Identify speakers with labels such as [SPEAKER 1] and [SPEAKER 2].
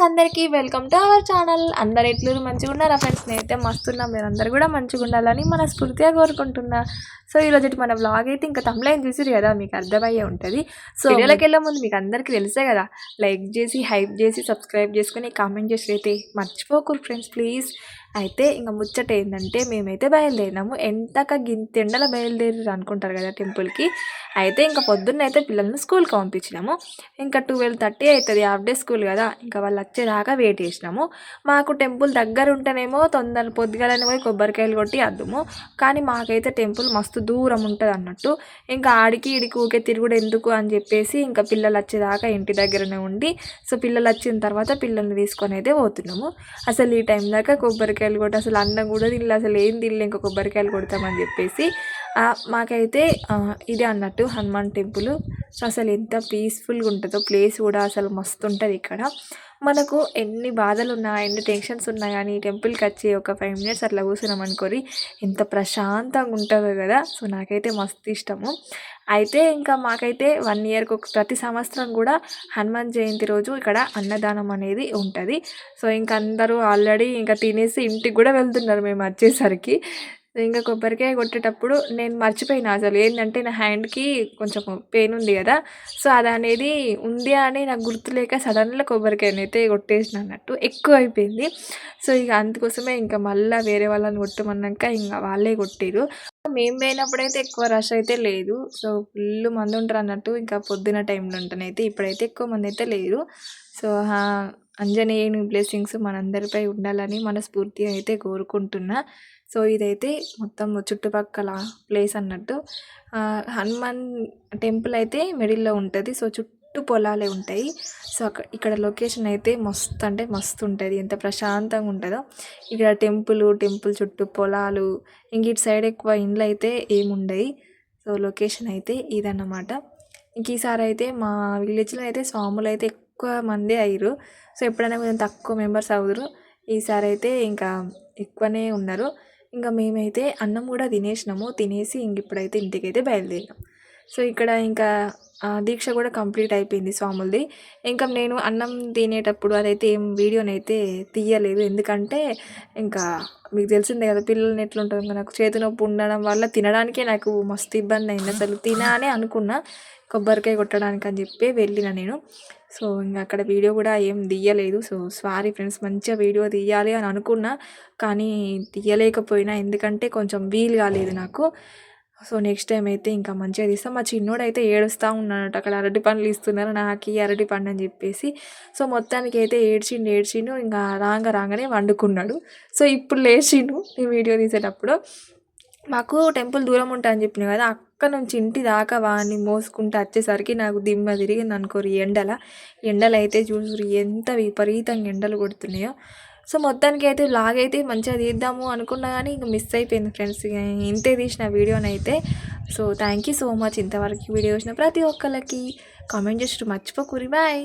[SPEAKER 1] అందరికీ welcome to our channel. అందరు ఎట్లు మంచిగా ఉన్నారా ఫ్రెండ్స్? నేనైతే మస్తున్నాం. మీరు అందరు కూడా మంచిగా ఉండాలని మనస్ఫూర్తిగా కోరుకుంటున్నా. సో ఈరోజు మన వ్లాగ్ అయితే ఇంకా తమ్లైన్ చూసిరు కదా, మీకు అర్థమయ్యే ఉంటుంది. సో వీడియోలోకి వెళ్ళే ముందు మీకు అందరికీ తెలుసే కదా, లైక్ చేసి హైప్ చేసి సబ్స్క్రైబ్ చేసుకొని కామెంట్ చేసి అయితే మర్చిపోకూరు ఫ్రెండ్స్ ప్లీజ్. అయితే ఇంకా ముచ్చట ఏంటంటే మేమైతే బయలుదేరినాము. ఎంతక గింత ఎండలో బయలుదేరి అనుకుంటారు కదా టెంపుల్కి. అయితే ఇంకా పొద్దున్న అయితే పిల్లల్ని స్కూల్కి పంపించినాము. ఇంకా 12:30 అవుతుంది, హాఫ్ డే స్కూల్ కదా. ఇంకా వాళ్ళు వచ్చేదాకా వెయిట్ చేసినాము. మాకు టెంపుల్ దగ్గర ఉంటేనేమో తొందర పొద్దుగాలని పోయి కొబ్బరికాయలు కొట్టి అద్దుము. కానీ మాకైతే టెంపుల్ మస్తు దూరం ఉంటుంది అన్నట్టు. ఇంకా ఆడికి ఈడికి ఊకే తిరుగుడు ఎందుకు అని చెప్పేసి ఇంకా పిల్లలు వచ్చేదాకా ఇంటి దగ్గరనే ఉండి, సో పిల్లలు వచ్చిన తర్వాత పిల్లల్ని తీసుకొని అయితే పోతున్నాము. అసలు ఈ టైం దాకా కొబ్బరికాయలు కొట్టి అసలు అన్నం కూడా తినలే, అసలు ఏం తినలే, ఇంకా కొబ్బరికాయలు కొడతామని చెప్పేసి. మాకైతే ఇది అన్నట్టు హనుమాన్ టెంపుల్. సో అసలు ఎంత పీస్ఫుల్గా ఉంటుందో ప్లేస్ కూడా అసలు మస్తు ఉంటుంది ఇక్కడ. మనకు ఎన్ని బాధలు ఉన్నా ఎన్ని టెన్షన్స్ ఉన్నా కానీ టెంపుల్కి వచ్చి ఒక 5 మినిట్స్ అట్లా కూర్చున్నాం అనుకోరి ఎంత ప్రశాంతంగా ఉంటుందో కదా. సో నాకైతే మస్తు ఇష్టము. అయితే ఇంకా మాకైతే 1 ఇయర్కి ప్రతి సంవత్సరం కూడా హనుమాన్ జయంతి రోజు ఇక్కడ అన్నదానం అనేది ఉంటుంది. సో ఇంకా అందరూ ఆల్రెడీ ఇంకా తినేసి ఇంటికి కూడా వెళ్తున్నారు మేము వచ్చేసరికి. ఇంకా కొబ్బరికాయ కొట్టేటప్పుడు నేను మర్చిపోయినా అసలు ఏంటంటే నా హ్యాండ్కి కొంచెం పెయిన్ ఉంది కదా. సో అది అనేది ఉంది అని నాకు గుర్తులేక సడన్గా కొబ్బరికాయనైతే కొట్టేసిన అన్నట్టు ఎక్కువ అయిపోయింది. సో ఇక అందుకోసమే ఇంకా మళ్ళీ వేరే వాళ్ళని కొట్టమన్నాక ఇంకా వాళ్ళే కొట్టారు. మేము పోయినప్పుడైతే ఎక్కువ రష్ అయితే లేదు. సో ఫుల్ మంది ఉంటారు అన్నట్టు. ఇంకా పొద్దున టైంలో ఉంటేనైతే ఇప్పుడైతే ఎక్కువ మంది అయితే లేరు. సో ఆంజనేయుని బ్లెస్సింగ్స్ మనందరిపై ఉండాలని మనస్ఫూర్తిగా అయితే కోరుకుంటున్నా. సో ఇదైతే మొత్తం చుట్టుపక్కల ప్లేస్ అన్నట్టు. హనుమాన్ టెంపుల్ అయితే మిడిల్లో ఉంటుంది. సో చుట్టూ పొలాలే ఉంటాయి. సో ఇక్కడ లొకేషన్ అయితే మస్తు అంటే మస్తు ఉంటుంది, ఎంత ప్రశాంతంగా ఉంటుందో. ఇక్కడ టెంపుల్ చుట్టూ పొలాలు, ఇంక ఇటు సైడ్ ఎక్కువ ఇండ్లు అయితే ఏముండయి. సో లొకేషన్ అయితే ఇదన్నమాట. ఇంక ఈసారి అయితే మా విలేజ్లో అయితే స్వాములు అయితే ఎక్కువ మంది అయ్యారు. సో ఎప్పుడైనా కొంచెం తక్కువ మెంబర్స్ అవుతారు. ఈసారి అయితే ఇంకా ఎక్కువనే ఉన్నారు. ఇంకా మేమైతే అన్నం కూడా తినేసినాము. తినేసి ఇంక ఇప్పుడైతే ఇంటికైతే బయలుదేరినాం. సో ఇక్కడ ఇంకా దీక్ష కూడా కంప్లీట్ అయిపోయింది స్వాములది. ఇంకా నేను అన్నం తినేటప్పుడు అదైతే ఏం వీడియోనైతే తీయలేదు, ఎందుకంటే ఇంకా మీకు తెలిసిందే కదా పిల్లల్ని ఎట్లుంటుంది. నాకు చేతి నొప్పి ఉండడం వల్ల తినడానికే నాకు మస్తు ఇబ్బంది అయింది. అసలు తినానే అనుకున్నా కొబ్బరికాయ కొట్టడానికి అని చెప్పి వెళ్ళిన నేను. సో ఇంకా అక్కడ వీడియో కూడా ఏం తీయలేదు. సో సారీ ఫ్రెండ్స్, మంచిగా వీడియో తీయాలి అని అనుకున్నా కానీ తీయలేకపోయినా, ఎందుకంటే కొంచెం వీలు కాలేదు నాకు. సో నెక్స్ట్ టైం అయితే ఇంకా మంచిగా తీస్తాం. మా చిన్నోడు అయితే ఏడుస్తూ ఉన్నాడు, అక్కడ అరటి పండ్లు ఇస్తున్నారు నాకు ఈ అరటి పండు అని చెప్పేసి. సో మొత్తానికి అయితే ఏడ్చిండు. ఇంకా రాగానే వండుకున్నాడు. సో ఇప్పుడు లేచిండు ఈ వీడియో తీసేటప్పుడు. మాకు టెంపుల్ దూరం ఉంటా అని చెప్పిన కదా, అక్కడ నుంచి ఇంటి దాకా వాడిని మోసుకుంటూ వచ్చేసరికి నాకు దిమ్మ తిరిగింది అనుకోరు. ఎండలు అయితే చూసి ఎంత విపరీతంగా ఎండలు కొడుతున్నాయో. సో మొత్తానికి అయితే వ్లాగ్ అయితే మంచిగా తీద్దాము అనుకున్నా కానీ ఇంక మిస్ అయిపోయింది ఫ్రెండ్స్. ఇంతే తీసిన వీడియోనైతే. So thank you so much ఇంతవరకు వీడియో చూసిన ప్రతి ఒక్కరికి కామెంట్ చేసి మర్చిపోకూరి. బాయ్.